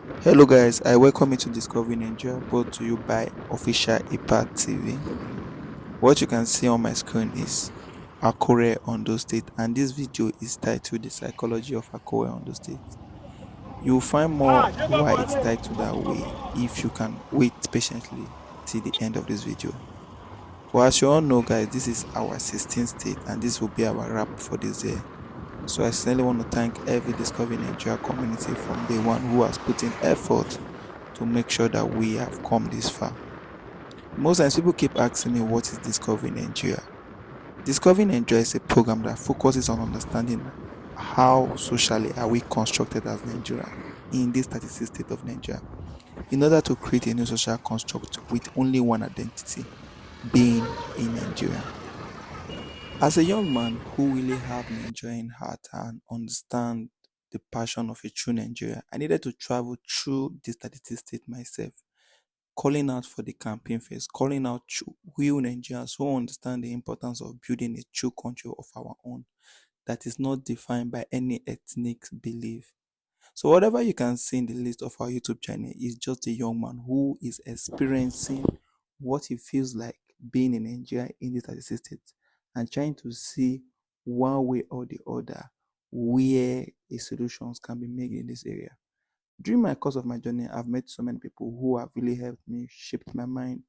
Hello guys, I welcome you to Discovering Nigeria, brought to you by Official Impact TV. What you can see on my screen is AKURE Ondo State, and this video is titled The Psychology of AKURE Ondo State. You'll find more why it's titled that way if you can wait patiently till the end of this video. But as you all know guys, this is our 16th state and this will be our wrap for this year. So I sincerely want to thank every Discovering Nigeria community from day one who has put in effort to make sure that we have come this far. Most times people keep asking me what is Discovering Nigeria. Discovering Nigeria is a program that focuses on understanding how socially are we constructed as Nigeria in this 36 state of Nigeria in order to create a new social construct with only one identity, being in Nigeria. As a young man who really have Nigerian heart and understand the passion of a true Nigeria, I needed to travel through this 36 state myself, calling out for the campaign phase, calling out real Nigerians who understand the importance of building a true country of our own that is not defined by any ethnic belief. So whatever you can see in the list of our YouTube channel is just a young man who is experiencing what it feels like being in Nigeria in this 36 states and trying to see one way or the other where a solutions can be made in this area. During my course of my journey, I've met so many people who have really helped me, shaped my mind,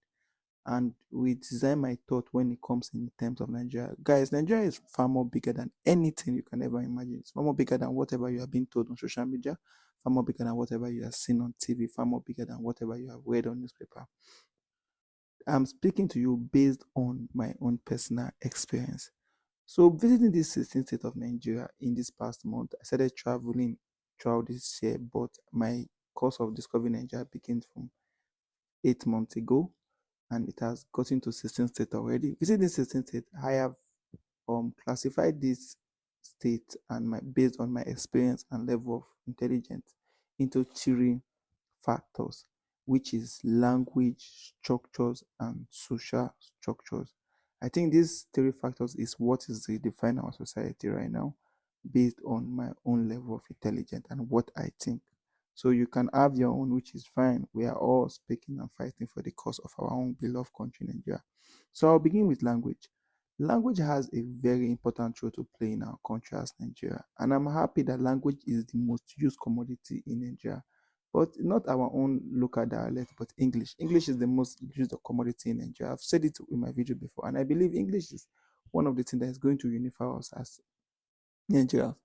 and we design my thought when it comes in terms of Nigeria. Guys, Nigeria is far more bigger than anything you can ever imagine. It's far more bigger than whatever you have been told on social media, far more bigger than whatever you have seen on TV, far more bigger than whatever you have read on newspaper. I'm speaking to you based on my own personal experience. So visiting this 16th state of Nigeria in this past month, I started traveling throughout this year, but my course of discovering Nigeria began from 8 months ago and it has gotten to 16 states already. Visiting this 16 state, I have classified this state and my based on my experience and level of intelligence into three factors, which is language, structures, and social structures. I think these three factors is what is redefining our society right now based on my own level of intelligence and what I think. So you can have your own, which is fine. We are all speaking and fighting for the cause of our own beloved country, Nigeria. So I'll begin with language. Language has a very important role to play in our country as Nigeria, and I'm happy that language is the most used commodity in Nigeria, but not our own local dialect, but English. English is the most used commodity in Nigeria. I've said it in my video before, and I believe English is one of the things that is going to unify us as Nigerians.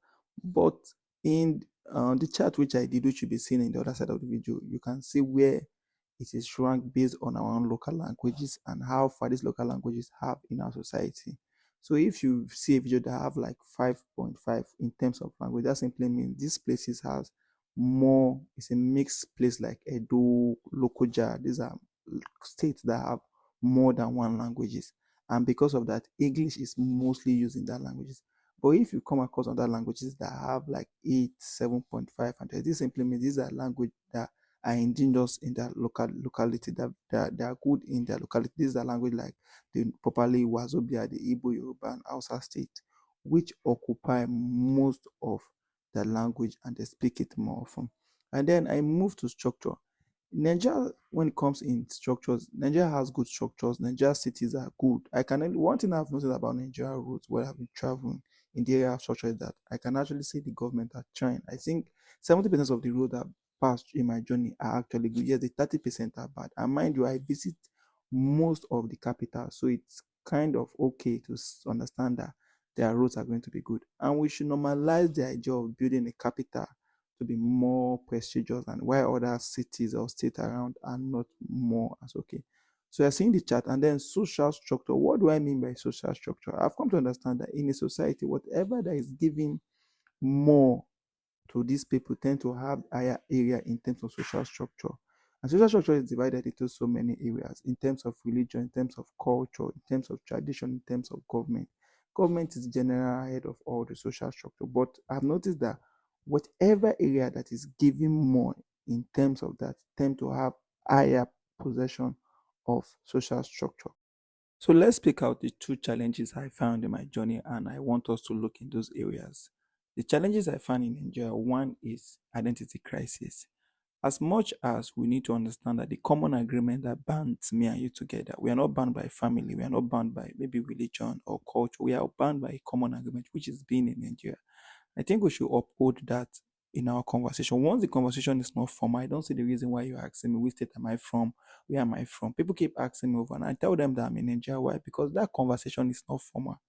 But in the chart which I did, which you'll be seeing in the other side of the video, you can see where it is ranked based on our own local languages and how far these local languages have in our society. So if you see a video that have like 5.5 in terms of language, that simply means these places has more, it's a mixed place like Edo, Lokoja. These are states that have more than one languages. And because of that, English is mostly used in that languages. But if you come across other languages that have like 8, 7.5, and this simply means these are language that are indigenous in their locality, that are good in their locality. These are language like the properly Wazobia, the Igbo, Yoruba, and Hausa state, which occupy most of the language and they speak it more often. And then I move to structure. Nigeria, when it comes in structures, Nigeria has good structures. Nigeria cities are good. One thing I've noticed about Nigeria roads where I've been traveling in the area of structure is that I can actually see the government are trying. I think 70% of the road that passed in my journey are actually good. Yes, the 30% are bad. And mind you, I visit most of the capital, so it's kind of okay to understand that their roads are going to be good. And we should normalize the idea of building a capital to be more prestigious and while other cities or states around are not more as okay. So you're seeing the chart and then social structure. What do I mean by social structure? I've come to understand that in a society, whatever that is giving more to these people tend to have higher area in terms of social structure. And social structure is divided into so many areas in terms of religion, in terms of culture, in terms of tradition, in terms of government. Government is the general head of all the social structure. But I've noticed that whatever area that is giving more in terms of that tend to have higher possession of social structure. So let's pick out the two challenges I found in my journey, and I want us to look in those areas. The challenges I found in Nigeria, one is identity crisis. As much as we need to understand that the common agreement that binds me and you together, we are not bound by family, we are not bound by maybe religion or culture, we are bound by a common agreement, which is being in Nigeria. I think we should uphold that in our conversation. Once the conversation is not formal, I don't see the reason why you're asking me which state am I from, where am I from. People keep asking me over, and I tell them that I'm in Nigeria. Why? Because that conversation is not formal.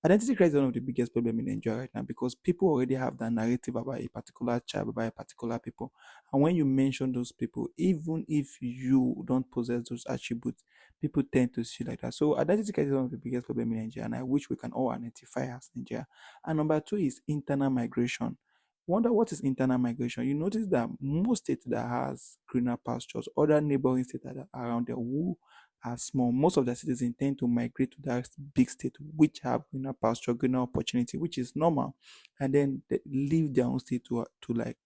Identity crisis is one of the biggest problems in Nigeria right now because people already have that narrative about a particular tribe, about a particular people. And when you mention those people, even if you don't possess those attributes, people tend to see like that. So identity crisis is one of the biggest problems in Nigeria, and I wish we can all identify as Nigeria. And number two is internal migration. Wonder what is internal migration? You notice that most states that has greener pastures, other neighboring states that are around there who are small, most of the citizens tend to migrate to that big state which have greener pasture, greener opportunity, which is normal. And then they leave their own state to like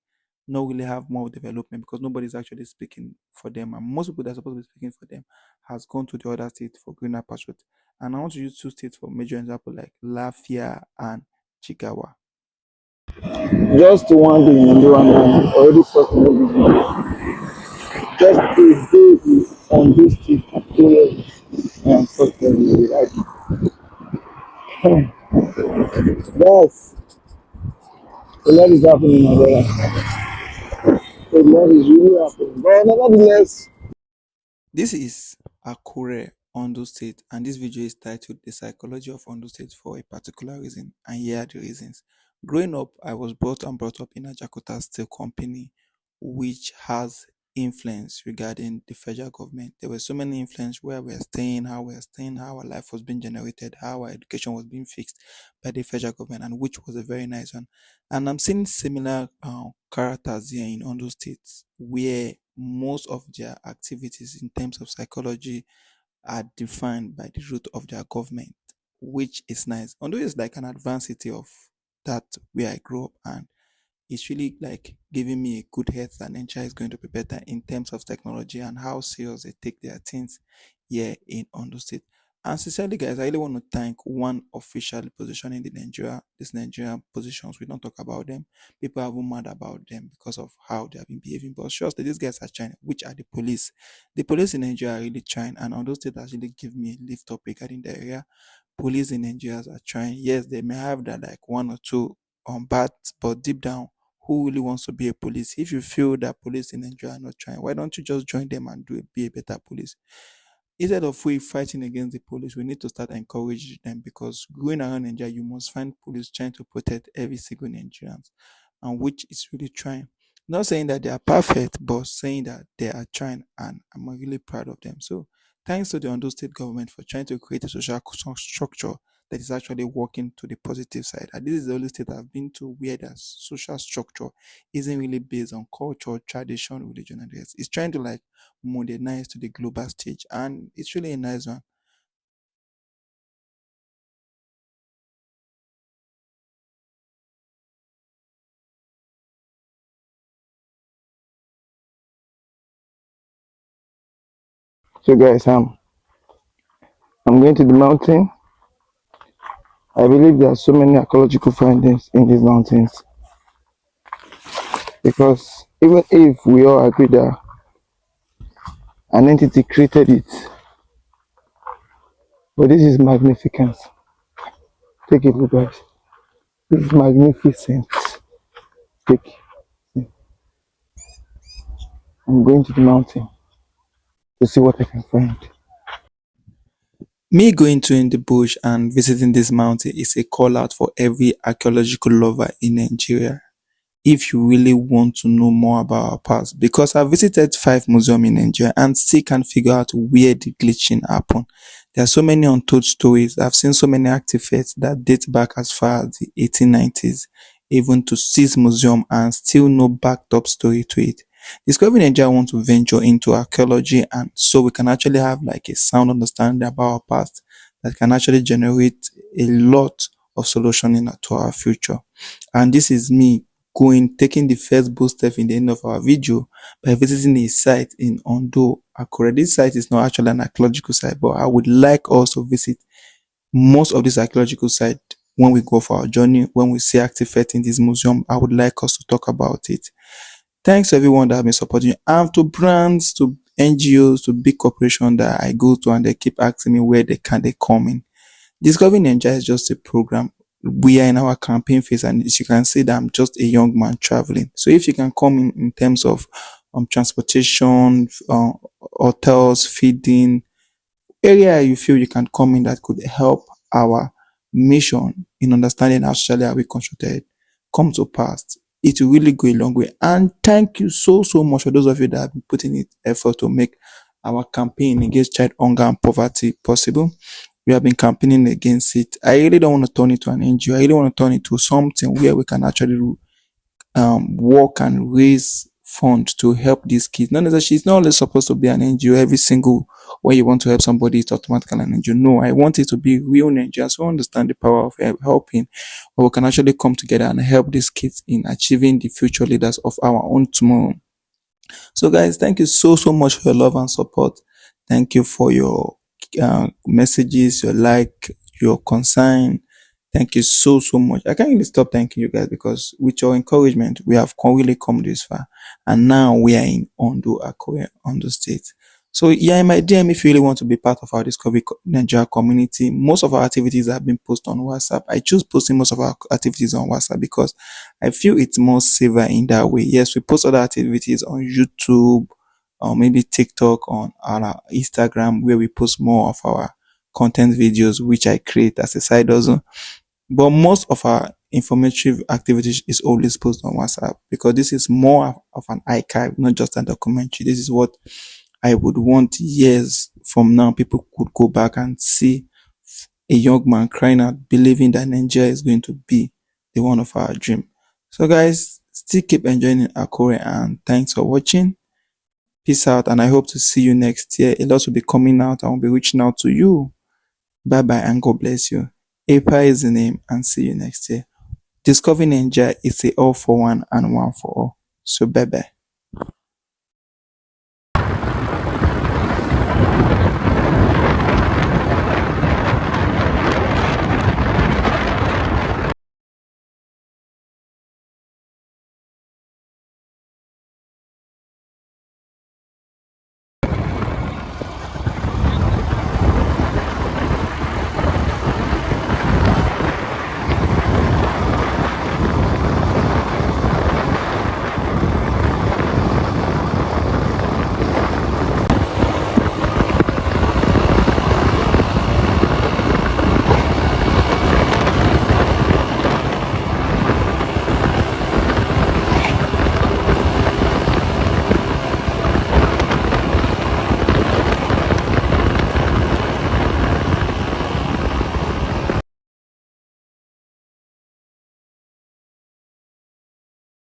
not really have more development because nobody's actually speaking for them. And most people that are supposed to be speaking for them has gone to the other state for greener pasture. And I want to use two states for major example like Lafia and Chigawa. Just one thing in India and already first movie. Just a day on this tip period and first movie. Like, yes, a lot is happening in Nigeria. A lot is really happening. But nevertheless, This is Akure Ondo State, and this video is titled The Psychology of Ondo State for a Particular Reason, and here are the reasons. Growing up, I was brought up in a Jakarta steel company, which has influence regarding the federal government. There were so many influence where we are staying, how we are staying, how our life was being generated, how our education was being fixed by the federal government, and which was a very nice one. And I'm seeing similar characters here in Ondo State, where most of their activities in terms of psychology are defined by the root of their government, which is nice. Although it's like an advanced city of that where I grew up, and it's really like giving me a good head that Nigeria is going to be better in terms of technology and how serious they take their things here in Ondo State. And sincerely, guys, I really want to thank one official position in the Nigeria, these Nigerian positions. We don't talk about them. People are even mad about them because of how they have been behaving. But sure, these guys are trying, which are the police. The police in Nigeria are really trying, and Ondo State actually give me a lift up regarding the area. Police in Nigeria are trying. Yes, they may have that like one or two on bad, but deep down, who really wants to be a police? If you feel that police in Nigeria are not trying, why don't you just join them and be a better police? Instead of we fighting against the police, we need to start encouraging them because going around Nigeria, you must find police trying to protect every single Nigerian, and which is really trying. Not saying that they are perfect, but saying that they are trying, and I'm really proud of them. So, thanks to the Ondo State government for trying to create a social structure that is actually working to the positive side. And this is the only state I've been to where the social structure isn't really based on culture, tradition, religion, and the rest. It's trying to like modernize to the global stage, and it's really a nice one. so guys, I'm going to the mountain. I believe there are so many archaeological findings in these mountains because even if we all agree that an entity created it, but this is magnificent. Take a look, guys. This is magnificent. Take. I'm going to the mountain to see what I can find. Me going to in the bush and visiting this mountain is a call out for every archaeological lover in Nigeria. If you really want to know more about our past, because I visited 5 museums in Nigeria and still can't figure out where the glitching happened. There are so many untold stories. I've seen so many artifacts that date back as far as the 1890s, even to 6 museum, and still no backed up story to it. Discovery Nigeria want to venture into archaeology, and so we can actually have like a sound understanding about our past that can actually generate a lot of solution to our future. And this is me taking the first bold step in the end of our video by visiting a site in Ondo, Akure. This site is not actually an archaeological site, but I would like us to visit most of this archaeological site when we go for our journey, when we see artifacts in this museum. I would like us to talk about it. Thanks to everyone that have been supporting you, and to brands, to NGOs, to big corporations that I go to and they keep asking me where they come in. Discovering Nigeria is just a program. We are in our campaign phase, and as you can see that I'm just a young man traveling. So if you can come in terms of transportation, hotels, feeding, area you feel you can come in that could help our mission in understanding how socially are we constructed come to pass, it will really go a long way. And thank you so much for those of you that have been putting in effort to make our campaign against child hunger and poverty possible. We have been campaigning against it. I really don't want to turn it to an NGO. I really want to turn it to something where we can actually work and raise funds to help these kids. Not necessarily, it's not always supposed to be an NGO. Every single way you want to help somebody, it's automatically an NGO. No, I want it to be real Nigerians who understand the power of helping, where we can actually come together and help these kids in achieving the future leaders of our own tomorrow. So, guys, thank you so much for your love and support. Thank you for your messages, your like, your concern. Thank you so much. I can't really stop thanking you guys because with your encouragement, we have really come this far. And now we are in Ondo, AKURE, Ondo State. So yeah, in my DM, if you really want to be part of our Discovery Nigeria community, most of our activities have been posted on WhatsApp. I choose posting most of our activities on WhatsApp because I feel it's more safer in that way. Yes, we post other activities on YouTube or maybe TikTok, on our Instagram, where we post more of our content videos, which I create as a side hustle. But most of our informative activities is always posted on WhatsApp because this is more of an archive, not just a documentary. This is what I would want years from now. People could go back and see a young man crying out, believing that Nigeria is going to be the one of our dream. So guys, still keep enjoying AKURE, and thanks for watching. Peace out, and I hope to see you next year. A lot will be coming out. I will be reaching out to you. Bye bye, and God bless you. APA is the name, and see you next year. Discovering Nigeria is a all for one and one for all. So bye bye.